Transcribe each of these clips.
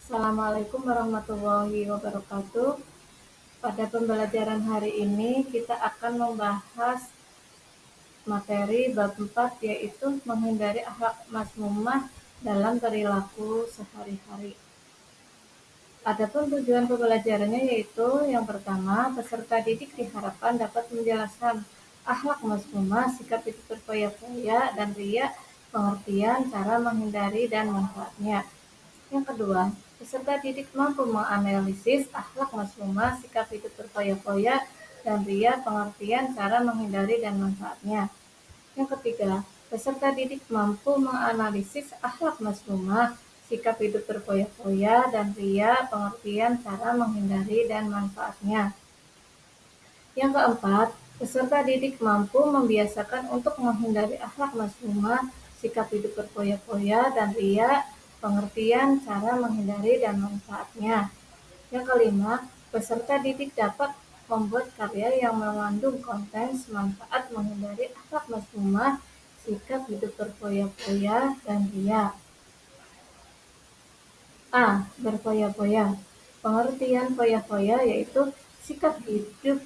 Assalamualaikum warahmatullahi wabarakatuh. Pada pembelajaran hari ini kita akan membahas materi bab 4 yaitu menghindari akhlak mazmumah dalam perilaku sehari-hari. Adapun tujuan pembelajarannya yaitu yang pertama, peserta didik diharapkan dapat menjelaskan akhlak mazmumah, sikap itu berfoya-foya dan riya, pengertian, cara menghindari dan manfaatnya. Yang kedua, peserta didik mampu menganalisis akhlak mazmumah, sikap hidup berfoya-foya, dan riya, pengertian, cara menghindari dan manfaatnya. Yang ketiga, peserta didik mampu menganalisis akhlak mazmumah, sikap hidup berfoya-foya, dan riya, pengertian, cara menghindari dan manfaatnya. Yang keempat, peserta didik mampu membiasakan untuk menghindari akhlak mazmumah, sikap hidup berfoya-foya, dan riya, pengertian, cara menghindari dan manfaatnya. Yang kelima, peserta didik dapat membuat karya yang mengandung konten semanfaat menghindari akhlak mazmumah, sikap hidup berfoya-foya, dan riya. A. Berfoya-foya. Pengertian foya-foya yaitu sikap hidup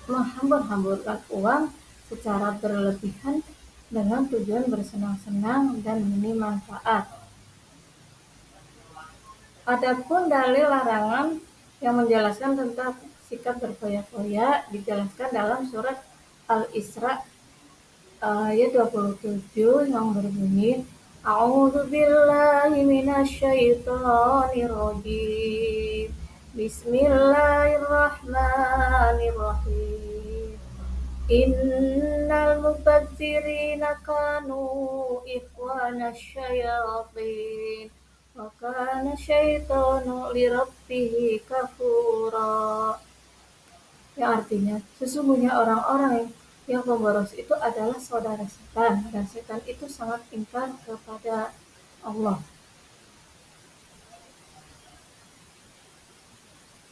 menghambur-hamburkan uang secara berlebihan dengan tujuan bersenang-senang dan minim manfaat. Adapun dalil larangan yang menjelaskan tentang sikap berfoya-foya dijelaskan dalam surat Al-Isra ayat 27 yang berbunyi A'udzubillahi minasyaitonirrajim. Bismillahirrahmanirrahim. Innal mubadzirina kanu ikhwanasy syayatin wa kana syaitanu lirabbihi kafura. Yang artinya, sesungguhnya orang-orang yang pemboros itu adalah saudara setan, dan setan itu sangat ingkar kepada Allah.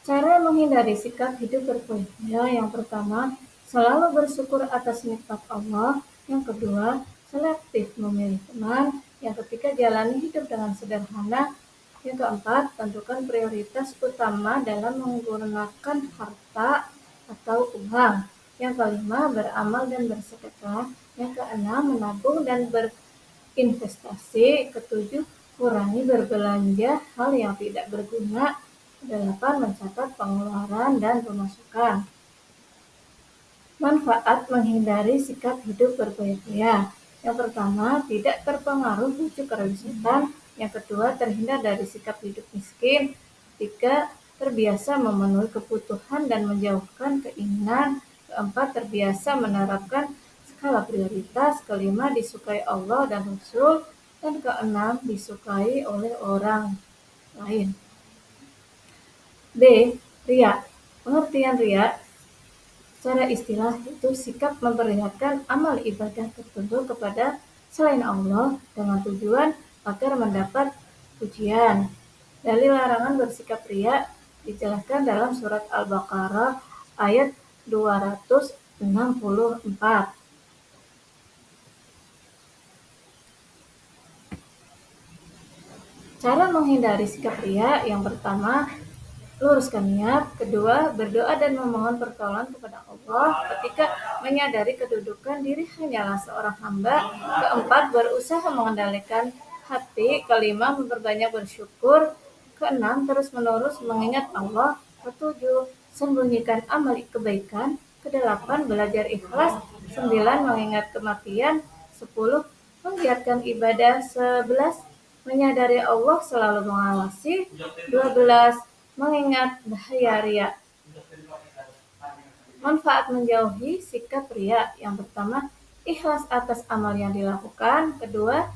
Cara menghindari sikap hidup berfoya-foya yang pertama, selalu bersyukur atas nikmat Allah. Yang kedua, selektif memilih teman. Yang ketiga, jalani hidup dengan sederhana. Yang keempat, tentukan prioritas utama dalam menggunakan harta atau uang. Yang kelima, beramal dan bersedekah. Yang keenam, menabung dan berinvestasi. Ketujuh, kurangi berbelanja hal yang tidak berguna. Kedelapan, mencatat pengeluaran dan pemasukan. Manfaat menghindari sikap hidup berfoya-foya. Yang pertama, tidak terpengaruh bujuk rayu setan. Yang kedua, terhindar dari sikap hidup miskin. Ketiga, terbiasa memenuhi kebutuhan dan menjauhkan keinginan. Keempat, terbiasa menerapkan skala prioritas. Kelima, disukai Allah dan Rasul. Dan keenam, disukai oleh orang lain. B. Riya. Pengertian riya secara istilah itu sikap memperlihatkan amal ibadah tertentu kepada selain Allah dengan tujuan agar mendapat pujian. Dalil larangan bersikap riya dijelaskan dalam surat Al-Baqarah ayat 264. Cara menghindari sikap riya yang pertama, luruskan niat. Kedua, berdoa dan memohon pertolongan kepada Allah ketika menyadari kedudukan diri hanyalah seorang hamba. Keempat, berusaha mengendalikan hati. Kelima, memperbanyak bersyukur. Keenam, terus-menerus mengingat Allah. Ketujuh, sembunyikan amal kebaikan. Kedelapan, belajar ikhlas. 9, mengingat kematian. 10, menggiatkan ibadah. 11, menyadari Allah selalu mengawasi. 12, mengingat bahaya riya. Manfaat menjauhi sikap riya yang pertama, ikhlas atas amal yang dilakukan. Kedua,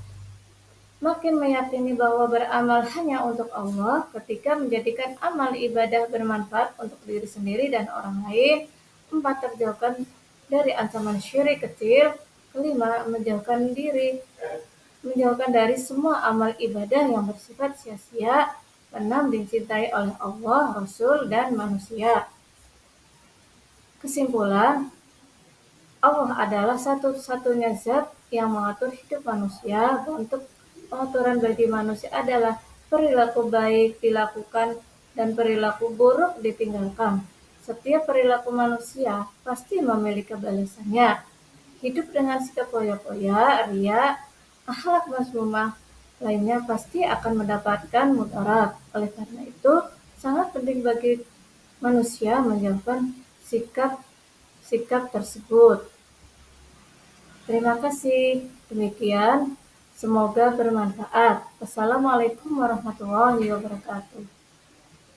makin meyakini bahwa beramal hanya untuk Allah. Ketiga, menjadikan amal ibadah bermanfaat untuk diri sendiri dan orang lain. 4, terjauhkan dari ancaman syirik kecil. Kelima, menjauhkan dari semua amal ibadah yang bersifat sia-sia. 6, dicintai oleh Allah, Rasul, dan manusia. Kesimpulan, Allah adalah satu-satunya zat yang mengatur hidup manusia. Bentuk pengaturan bagi manusia adalah perilaku baik dilakukan dan perilaku buruk ditinggalkan. Setiap perilaku manusia pasti memiliki balasannya. Hidup dengan sikap foya-foya, ria, akhlak mazmumah lainnya pasti akan mendapatkan mudarat. Oleh karena itu, sangat penting bagi manusia menjauhkan sikap-sikap tersebut. Terima kasih. Demikian, semoga bermanfaat. Wassalamualaikum warahmatullahi wabarakatuh.